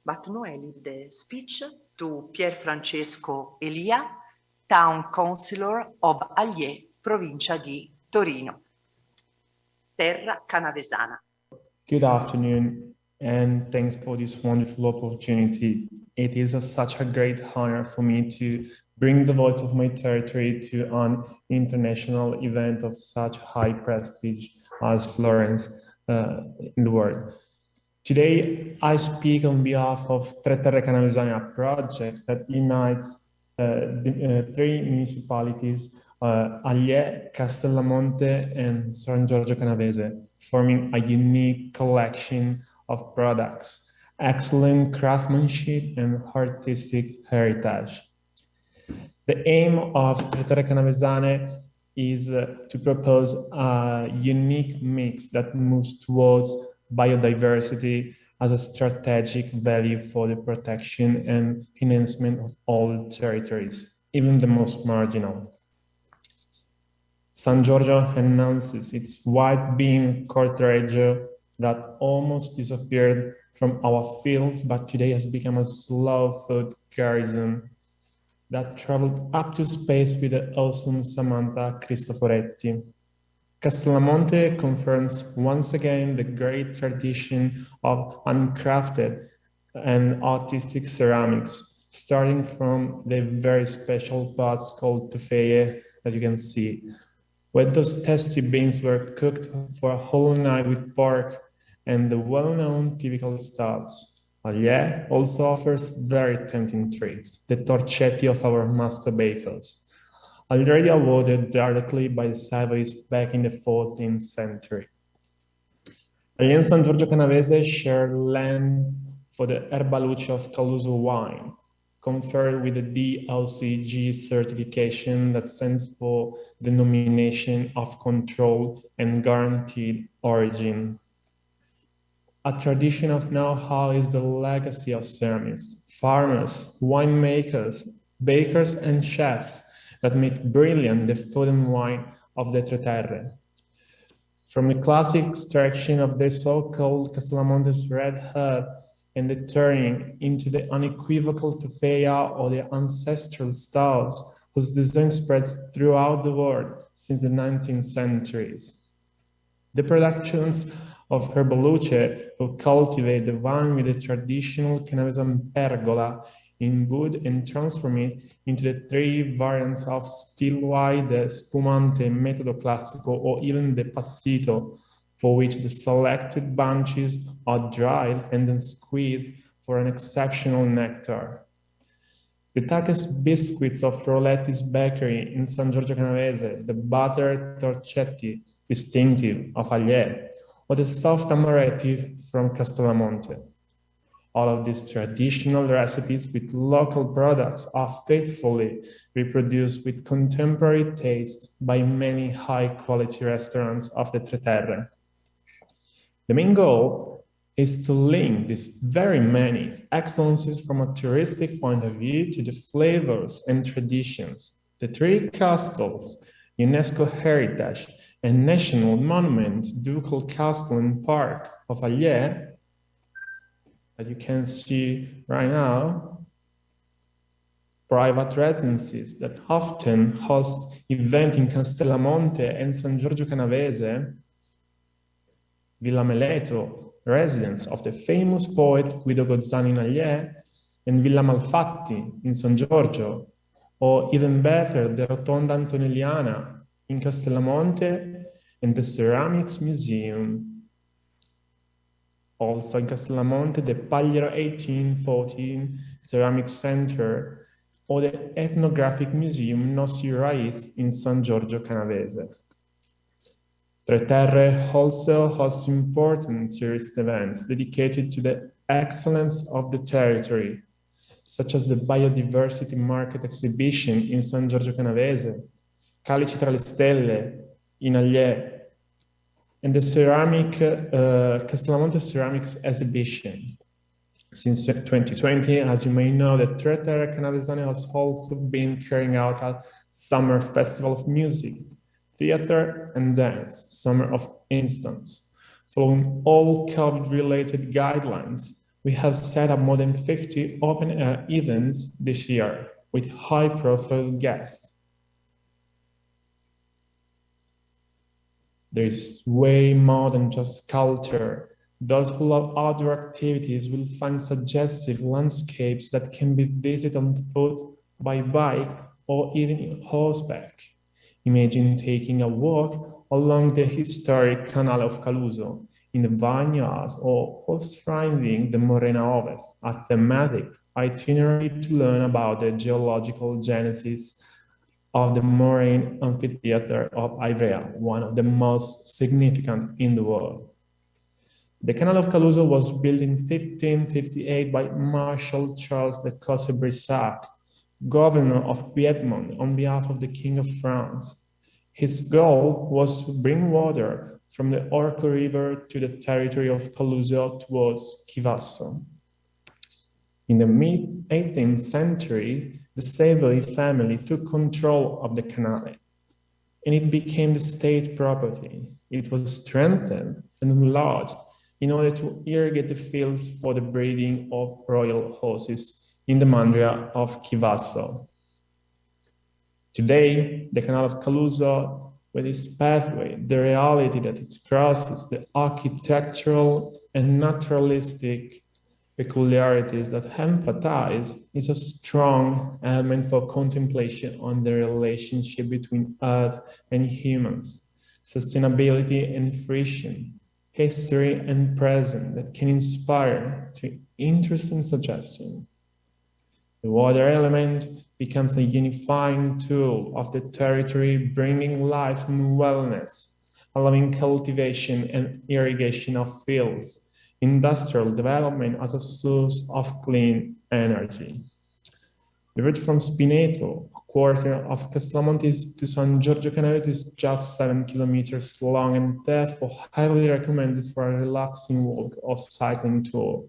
but now I leave the speech to Pierfrancesco Elia, Town Councillor of Agliè, provincia di Torino. Terra Canavesana. Good afternoon, and thanks for this wonderful opportunity. It is such a great honor for me to bring the voice of my territory to an international event of such high prestige as Florence in the world. Today, I speak on behalf of Terre Canavesane, a project that unites three municipalities, Agliè, Castellamonte, and San Giorgio Canavese, forming a unique collection of products, excellent craftsmanship, and artistic heritage. The aim of Terre Canavesane is to propose a unique mix that moves towards biodiversity as a strategic value for the protection and enhancement of all territories, even the most marginal. San Giorgio announces its white bean cortaraggio that almost disappeared from our fields, but today has become a slow food garrison that traveled up to space with the awesome Samantha Cristoforetti. Castellamonte confirms once again the great tradition of handcrafted and artistic ceramics, starting from the very special pots called tefeye that you can see, where those tasty beans were cooked for a whole night with pork and the well-known typical stuffs. Agliè also offers very tempting treats, the torcetti of our master bakers, already awarded directly by the Savoys back in the 14th century. Agliè and San Giorgio Canavese share lands for the Erbaluce of Calusa wine, conferred with the DOCG certification that stands for Denomination of Control and Guaranteed Origin. A tradition of know-how is the legacy of ceramists, farmers, winemakers, bakers, and chefs that make brilliant the food and wine of the Terre. From the classic extraction of the so-called Castellamonte's red herb and the turning into the unequivocal tefaya or the ancestral styles whose design spreads throughout the world since the 19th centuries. The productions of Erbaluce who cultivate the vine with the traditional Canavesane pergola in wood and transform it into the three variants of still white, the spumante, metodo classico, or even the passito, for which the selected bunches are dried and then squeezed for an exceptional nectar. The Turkish Biscuits of Roletti's bakery in San Giorgio Canavese, the buttered torcetti, distinctive of Agliè, or the soft amaretti from Castellamonte. All of these traditional recipes with local products are faithfully reproduced with contemporary tastes by many high-quality restaurants of the Terre. The main goal is to link these very many excellences from a touristic point of view to the flavors and traditions. The three castles, UNESCO Heritage and National Monument, Ducal Castle and Park of Agliè, that you can see right now, private residences that often host events in Castellamonte and San Giorgio Canavese, Villa Meleto, residence of the famous poet Guido Gozzani in Agliè, and Villa Malfatti in San Giorgio, or even better, the Rotonda Antonelliana in Castellamonte and the Ceramics Museum. Also in Castellamonte, the Pagliaro 1814 Ceramic Center, or the Ethnographic Museum Nossi Rais in San Giorgio Canavese. Terre also hosts important tourist events dedicated to the excellence of the territory, such as the Biodiversity Market Exhibition in San Giorgio Canavese, Calici tra le Stelle in Agliè, and the Castellamonte Ceramics Exhibition. Since 2020, as you may know, the Terre Canavesane has also been carrying out a summer festival of music, theater, and dance, Summer of Instance, following all COVID-related guidelines, We have set up more than 50 open-air events this year with high-profile guests. There is way more than just culture. Those who love outdoor activities will find suggestive landscapes that can be visited on foot, by bike, or even horseback. Imagine taking a walk along the historic Canal of Calusa in the vineyards, or horse-riding the Morena Ovest, a thematic itinerary to learn about the geological genesis of the moraine amphitheater of Agliè, one of the most significant in the world. The Canal of Calusa was built in 1558 by Marshal Charles de Cosse-Brissac, governor of Piedmont, on behalf of the King of France. His goal was to bring water from the Orco River to the territory of Calusa towards Chivasso. In the mid-18th century, the Savoy family took control of the Canave, and it became the state property. It was strengthened and enlarged in order to irrigate the fields for the breeding of royal horses in the Mandria of Chivasso. Today, the Canal of Calusa, with its pathway, the reality that it crosses, the architectural and naturalistic peculiarities that emphasize, is a strong element for contemplation on the relationship between Earth and humans, sustainability and fruition, history and present that can inspire to interesting suggestion. The water element becomes a unifying tool of the territory, bringing life and wellness, allowing cultivation and irrigation of fields, industrial development as a source of clean energy. The route from Spineto, a quarter of Castellamonte, to San Giorgio Canavese is just 7 kilometers long and therefore highly recommended for a relaxing walk or cycling tour.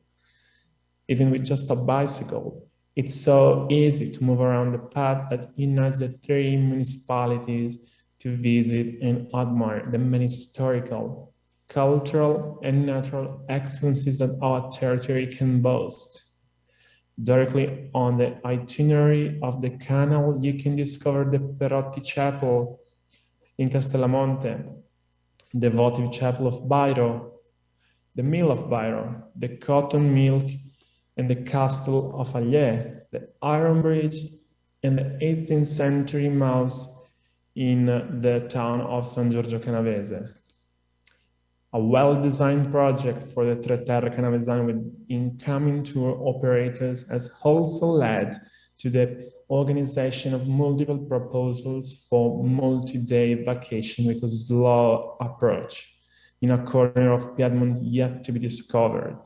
Even with just a bicycle, it's so easy to move around the path that unites the 3 municipalities to visit and admire the many historical, cultural, and natural excellences that our territory can boast. Directly on the itinerary of the canal, you can discover the Perotti Chapel in Castellamonte, the votive chapel of Bairro, the mill of Bairro, the cotton mill, and the castle of Agliè, the iron bridge, and the 18th century mouse in the town of San Giorgio Canavese. A well-designed project for the Terre Canavesane with incoming tour operators has also led to the organization of multiple proposals for multi-day vacation with a slow approach in a corner of Piedmont yet to be discovered.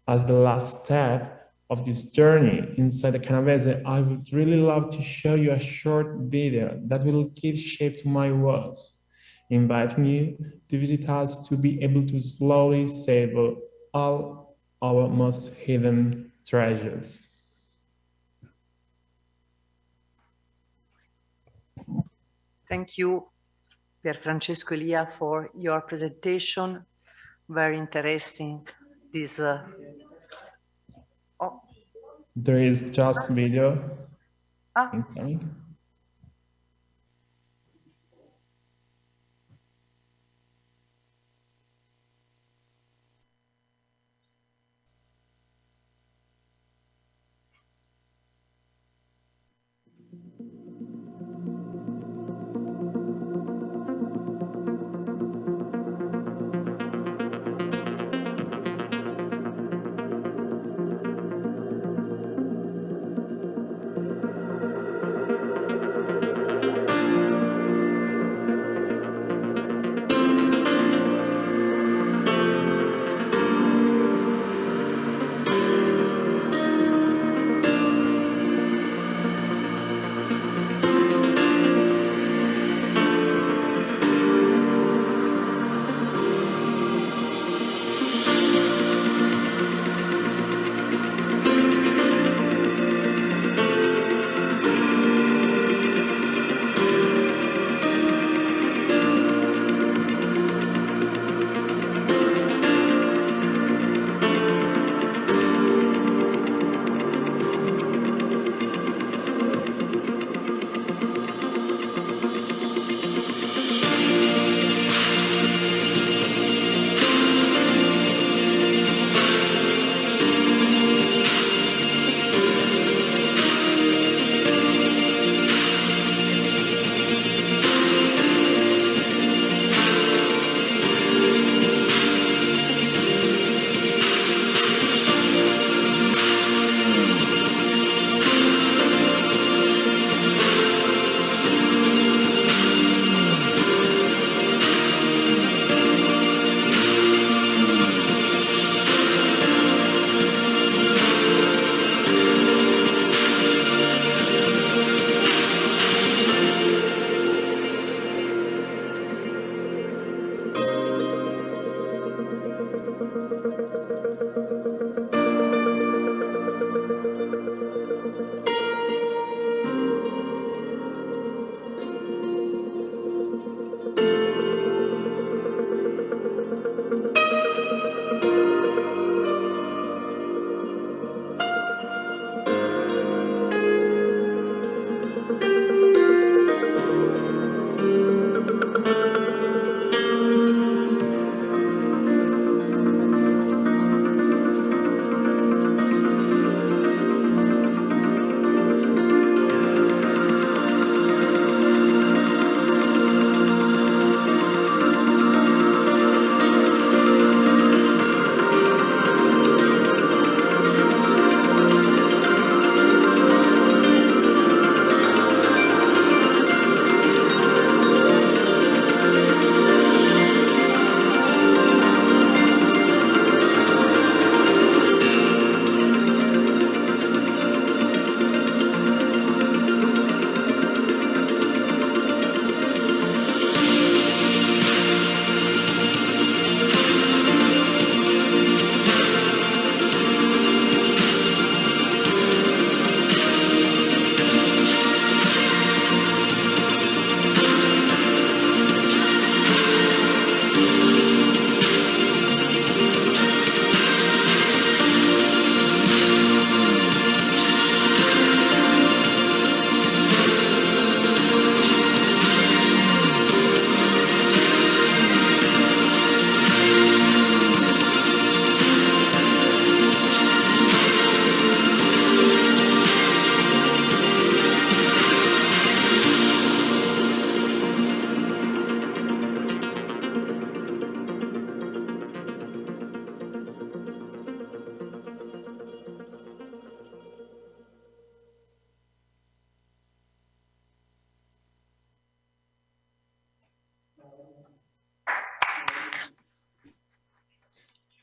As the last step of this journey inside the Canavese, I would really love to show you a short video that will give shape to my words, inviting you to visit us to be able to slowly savor all our most hidden treasures. Thank you, Pierfrancesco Elia, for your presentation. Very interesting. This. There is just video incoming.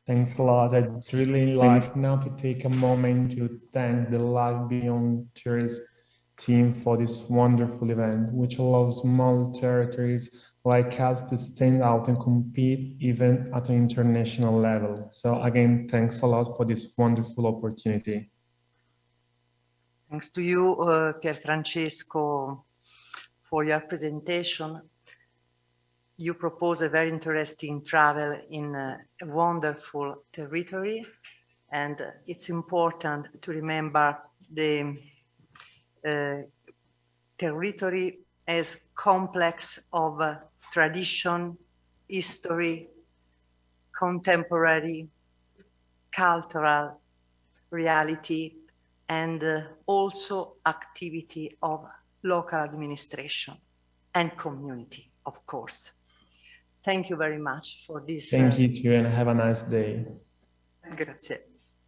Thanks a lot. I'd really like now to take a moment to thank the Life Beyond Tourist team for this wonderful event, which allows small territories like us to stand out and compete even at an international level. So again, thanks a lot for this wonderful opportunity. Thanks to you, Pierfrancesco, for your presentation. You propose a very interesting travel in a wonderful territory, and it's important to remember the territory as complex of tradition, history, contemporary, cultural reality, and also activity of local administration and community, of course. Thank you very much for this. Thank you too, and have a nice day. Grazie.